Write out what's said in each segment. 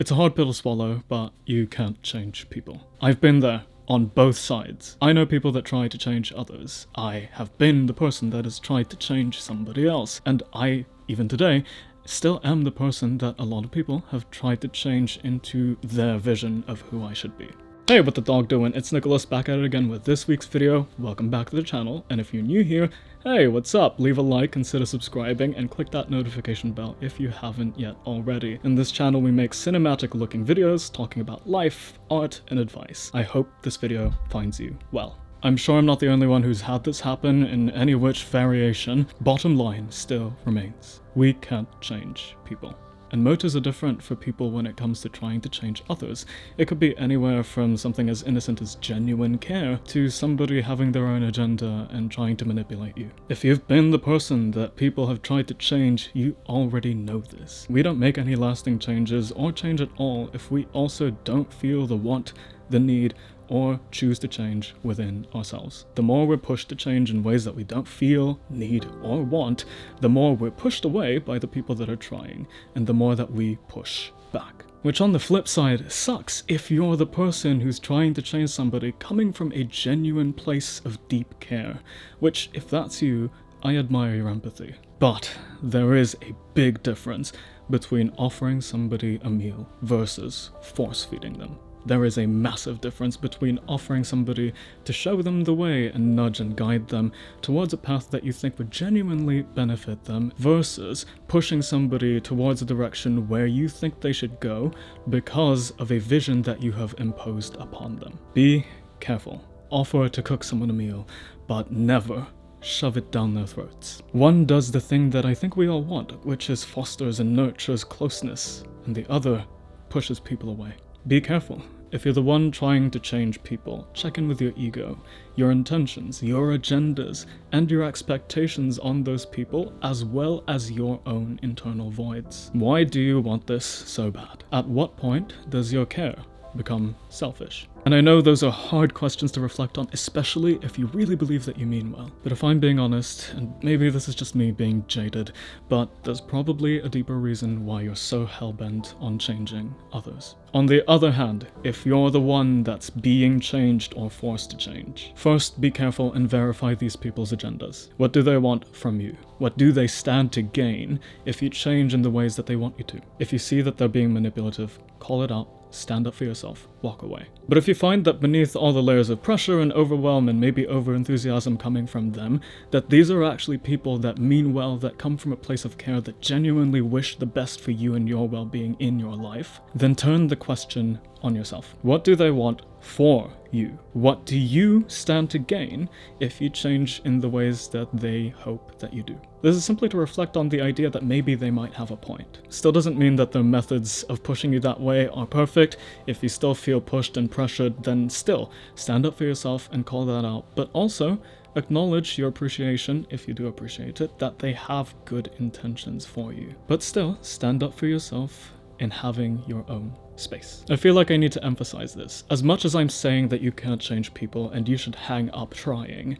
It's a hard pill to swallow, but you can't change people. I've been there on both sides. I know people that try to change others. I have been the person that has tried to change somebody else. And I, even today, still am the person that a lot of people have tried to change into their vision of who I should be. Hey, what the dog doing? It's Nicholas back at it again with this week's video. Welcome back to the channel, and if you're new here, hey, what's up? Leave a like, consider subscribing, and click that notification bell if you haven't yet already. In this channel, we make cinematic looking videos talking about life, art, and advice. I hope this video finds you well. I'm sure I'm not the only one who's had this happen in any which variation. Bottom line still remains. We can't change people. And motives are different for people when it comes to trying to change others. It could be anywhere from something as innocent as genuine care to somebody having their own agenda and trying to manipulate you. If you've been the person that people have tried to change, you already know this. We don't make any lasting changes or change at all if we also don't feel the want, the need, or choose to change within ourselves. The more we're pushed to change in ways that we don't feel, need, or want, the more we're pushed away by the people that are trying, and the more that we push back. Which on the flip side sucks if you're the person who's trying to change somebody coming from a genuine place of deep care, which, if that's you, I admire your empathy. But there is a big difference between offering somebody a meal versus force-feeding them. There is a massive difference between offering somebody to show them the way and nudge and guide them towards a path that you think would genuinely benefit them versus pushing somebody towards a direction where you think they should go because of a vision that you have imposed upon them. Be careful. Offer to cook someone a meal, but never shove it down their throats. One does the thing that I think we all want, which is fosters and nurtures closeness, and the other pushes people away. Be careful. If you're the one trying to change people, check in with your ego, your intentions, your agendas, and your expectations on those people, as well as your own internal voids. Why do you want this so bad? At what point does your care become selfish? And I know those are hard questions to reflect on, especially if you really believe that you mean well. But if I'm being honest, and maybe this is just me being jaded, but there's probably a deeper reason why you're so hell-bent on changing others. On the other hand, if you're the one that's being changed or forced to change, first be careful and verify these people's agendas. What do they want from you? What do they stand to gain if you change in the ways that they want you to? If you see that they're being manipulative, call it out. Stand up for yourself, walk away. But if you find that beneath all the layers of pressure and overwhelm and maybe over-enthusiasm coming from them, that these are actually people that mean well, that come from a place of care, that genuinely wish the best for you and your well-being in your life, then turn the question on yourself. What do they want for you? What do you stand to gain if you change in the ways that they hope that you do? This is simply to reflect on the idea that maybe they might have a point. Still doesn't mean that their methods of pushing you that way are perfect. If you still feel pushed and pressured, then still stand up for yourself and call that out. But also acknowledge your appreciation, if you do appreciate it, that they have good intentions for you. But still stand up for yourself in having your own space. I feel like I need to emphasize this. As much as I'm saying that you can't change people and you should hang up trying,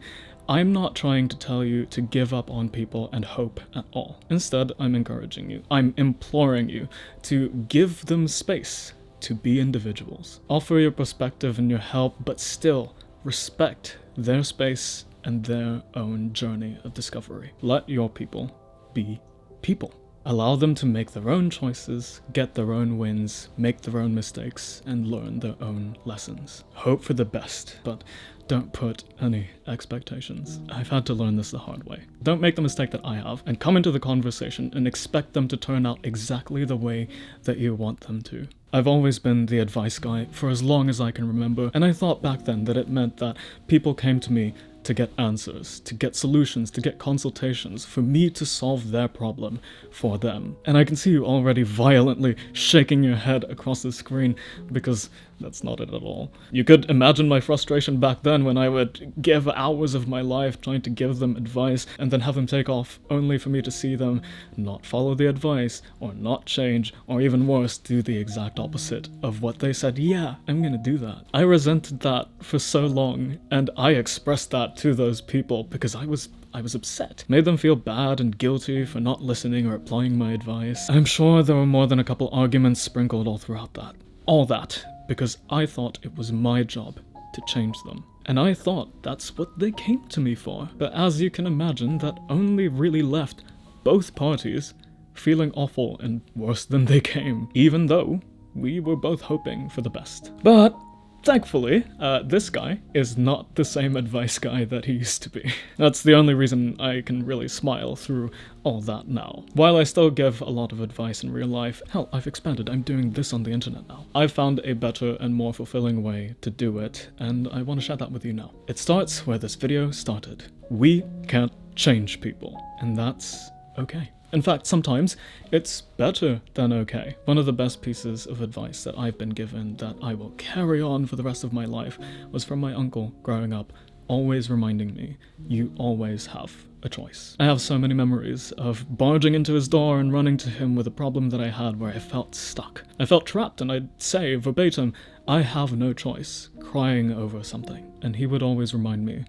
I'm not trying to tell you to give up on people and hope at all. Instead, I'm encouraging you. I'm imploring you to give them space to be individuals. Offer your perspective and your help, but still respect their space and their own journey of discovery. Let your people be people. Allow them to make their own choices, get their own wins, make their own mistakes, and learn their own lessons. Hope for the best, but don't put any expectations. I've had to learn this the hard way. Don't make the mistake that I have, and come into the conversation and expect them to turn out exactly the way that you want them to. I've always been the advice guy for as long as I can remember, and I thought back then that it meant that people came to me to get answers, to get solutions, to get consultations, for me to solve their problem for them. And I can see you already violently shaking your head across the screen because That's not it at all. You could imagine my frustration back then when I would give hours of my life trying to give them advice and then have them take off, only for me to see them not follow the advice, or not change, or even worse, do the exact opposite of what they said, yeah, I'm gonna do that. I resented that for so long, and I expressed that to those people because I was upset. Made them feel bad and guilty for not listening or applying my advice. I'm sure there were more than a couple arguments sprinkled all throughout that. All that because I thought it was my job to change them. And I thought that's what they came to me for. But as you can imagine, that only really left both parties feeling awful and worse than they came, even though we were both hoping for the best. But thankfully, this guy is not the same advice guy that he used to be. That's the only reason I can really smile through all that now. While I still give a lot of advice in real life, hell, I've expanded, I'm doing this on the internet now. I've found a better and more fulfilling way to do it, and I want to share that with you now. It starts where this video started. We can't change people, and that's okay. In fact, sometimes it's better than okay. One of the best pieces of advice that I've been given that I will carry on for the rest of my life was from my uncle growing up, always reminding me, you always have a choice. I have so many memories of barging into his door and running to him with a problem that I had where I felt stuck. I felt trapped, and I'd say verbatim, I have no choice, crying over something. And he would always remind me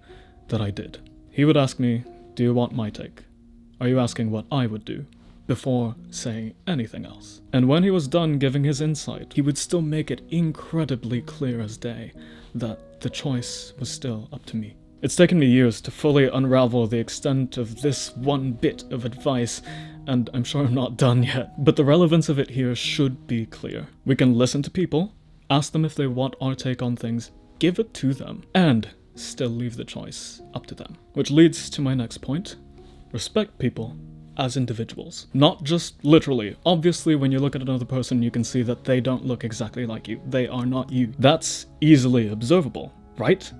that I did. He would ask me, do you want my take? Are you asking what I would do? Before saying anything else. And when he was done giving his insight, he would still make it incredibly clear as day that the choice was still up to me. It's taken me years to fully unravel the extent of this one bit of advice, and I'm sure I'm not done yet, but the relevance of it here should be clear. We can listen to people, ask them if they want our take on things, give it to them, and still leave the choice up to them. Which leads to my next point. Respect people as individuals. Not just literally. Obviously, when you look at another person, you can see that they don't look exactly like you. They are not you. That's easily observable, right?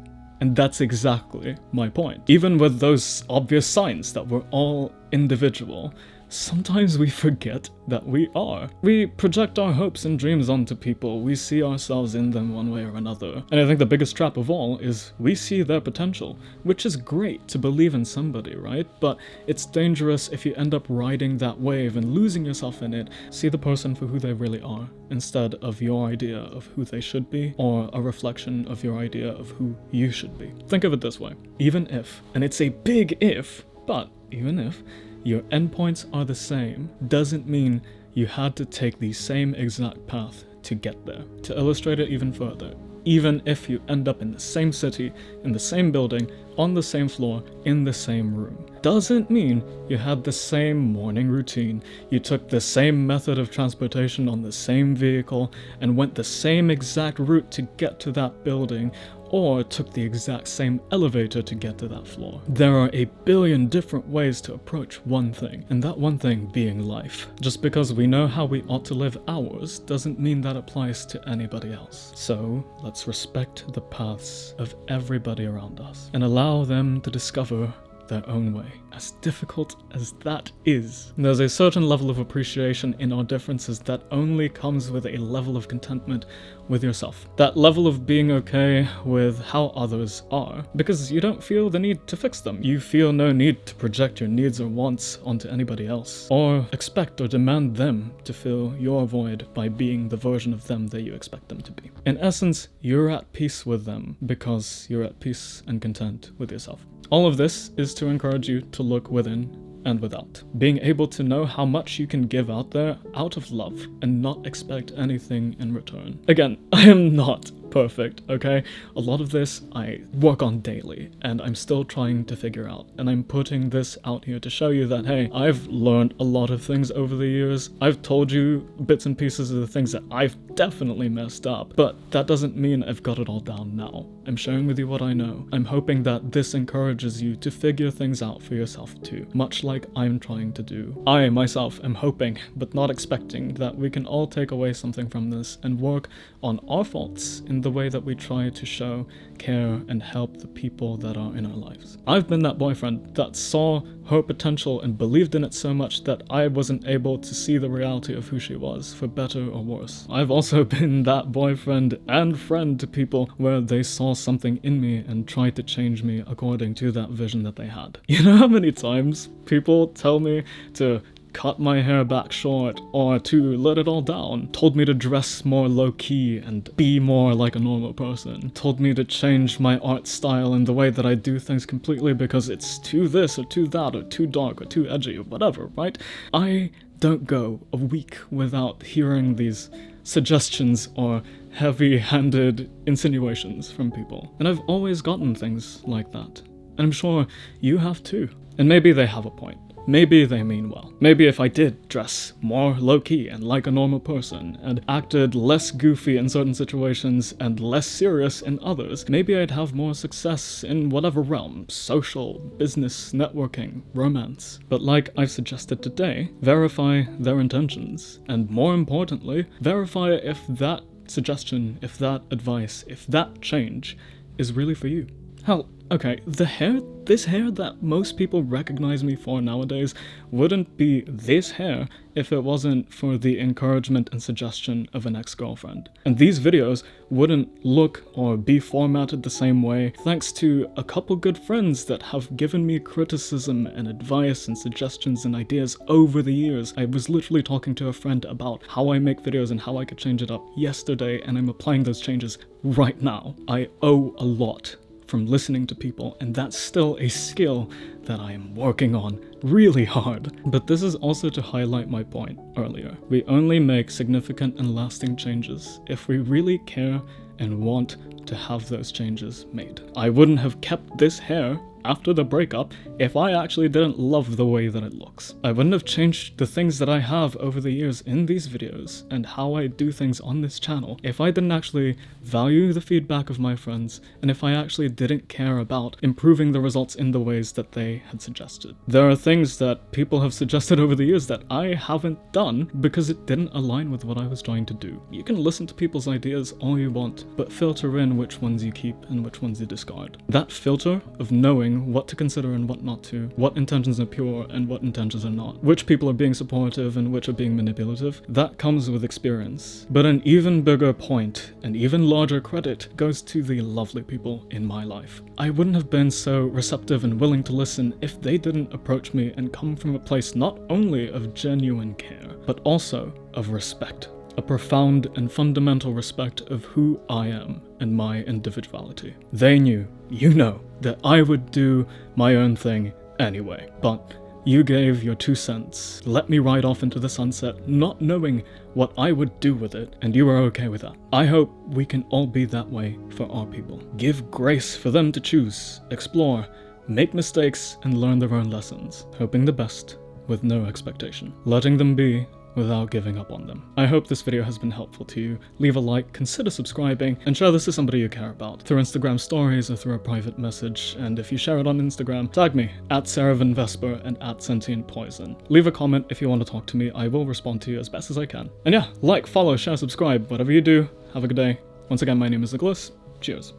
And that's exactly my point. Even with those obvious signs that we're all individual, sometimes we forget that we are. We project our hopes and dreams onto people. We see ourselves in them one way or another. And I think the biggest trap of all is we see their potential, which is great to believe in somebody, right? But it's dangerous if you end up riding that wave and losing yourself in it. See the person for who they really are, instead of your idea of who they should be, or a reflection of your idea of who you should be. Think of it this way. Even if, and it's a big if, but even if, your endpoints are the same, doesn't mean you had to take the same exact path to get there. To illustrate it even further, even if you end up in the same city, in the same building, on the same floor, in the same room, doesn't mean you had the same morning routine, you took the same method of transportation on the same vehicle, and went the same exact route to get to that building, or took the exact same elevator to get to that floor. There are a billion different ways to approach one thing, and that one thing being life. Just because we know how we ought to live ours doesn't mean that applies to anybody else. So let's respect the paths of everybody around us and allow them to discover their own way. As difficult as that is, there's a certain level of appreciation in our differences that only comes with a level of contentment with yourself. That level of being okay with how others are, because you don't feel the need to fix them. You feel no need to project your needs or wants onto anybody else, or expect or demand them to fill your void by being the version of them that you expect them to be. In essence, you're at peace with them because you're at peace and content with yourself. All of this is to encourage you to look within and without. Being able to know how much you can give out there out of love and not expect anything in return. Again, I am not perfect, okay? A lot of this I work on daily and I'm still trying to figure out, and I'm putting this out here to show you that, hey, I've learned a lot of things over the years. I've told you bits and pieces of the things that I've definitely messed up, but that doesn't mean I've got it all down now. I'm sharing with you what I know. I'm hoping that this encourages you to figure things out for yourself too, much like I'm trying to do. I myself am hoping, but not expecting, that we can all take away something from this and work on our faults in the way that we try to show care and help the people that are in our lives. I've been that boyfriend that saw her potential and believed in it so much that I wasn't able to see the reality of who she was, for better or worse. I've also been that boyfriend and friend to people where they saw something in me and tried to change me according to that vision that they had. You know how many times people tell me to cut my hair back short or to let it all down, told me to dress more low-key and be more like a normal person, told me to change my art style and the way that I do things completely because it's too this or too that or too dark or too edgy or whatever, right? I don't go a week without hearing these suggestions or heavy-handed insinuations from people. And I've always gotten things like that. And I'm sure you have too. And maybe they have a point. Maybe they mean well. Maybe if I did dress more low-key and like a normal person, and acted less goofy in certain situations and less serious in others, maybe I'd have more success in whatever realm: social, business, networking, romance. But like I've suggested today, verify their intentions, and more importantly, verify if that suggestion, if that advice, if that change is really for you. Hell, okay, this hair that most people recognize me for nowadays wouldn't be this hair if it wasn't for the encouragement and suggestion of an ex-girlfriend. And these videos wouldn't look or be formatted the same way thanks to a couple good friends that have given me criticism and advice and suggestions and ideas over the years. I was literally talking to a friend about how I make videos and how I could change it up yesterday, and I'm applying those changes right now. I owe a lot from listening to people, and that's still a skill that I am working on really hard. But this is also to highlight my point earlier. We only make significant and lasting changes if we really care and want to have those changes made. I wouldn't have kept this hair after the breakup if I actually didn't love the way that it looks. I wouldn't have changed the things that I have over the years in these videos and how I do things on this channel if I didn't actually value the feedback of my friends and if I actually didn't care about improving the results in the ways that they had suggested. There are things that people have suggested over the years that I haven't done because it didn't align with what I was trying to do. You can listen to people's ideas all you want, but filter in which ones you keep and which ones you discard. That filter of knowing what to consider and what not to, what intentions are pure and what intentions are not, which people are being supportive and which are being manipulative, that comes with experience. But an even bigger point, an even larger credit, goes to the lovely people in my life. I wouldn't have been so receptive and willing to listen if they didn't approach me and come from a place not only of genuine care, but also of respect. A profound and fundamental respect of who I am and my individuality. They knew, you know, that I would do my own thing anyway, but you gave your 2 cents, let me ride off into the sunset, not knowing what I would do with it, and you were okay with that. I hope we can all be that way for our people. Give grace for them to choose, explore, make mistakes, and learn their own lessons, hoping the best with no expectation, letting them be without giving up on them. I hope this video has been helpful to you. Leave a like, consider subscribing, and share this to somebody you care about, through Instagram stories or through a private message. And if you share it on Instagram, tag me, @SaravanVesper and @SentientPoison. Leave a comment if you want to talk to me. I will respond to you as best as I can. And yeah, like, follow, share, subscribe, whatever you do. Have a good day. Once again, my name is Nicholas. Cheers.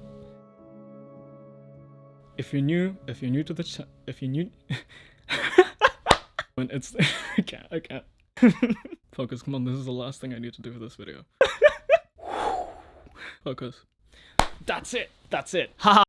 If you're new to the if you're new, when it's, I can't. Focus, come on, this is the last thing I need to do for this video. Focus. That's it, haha.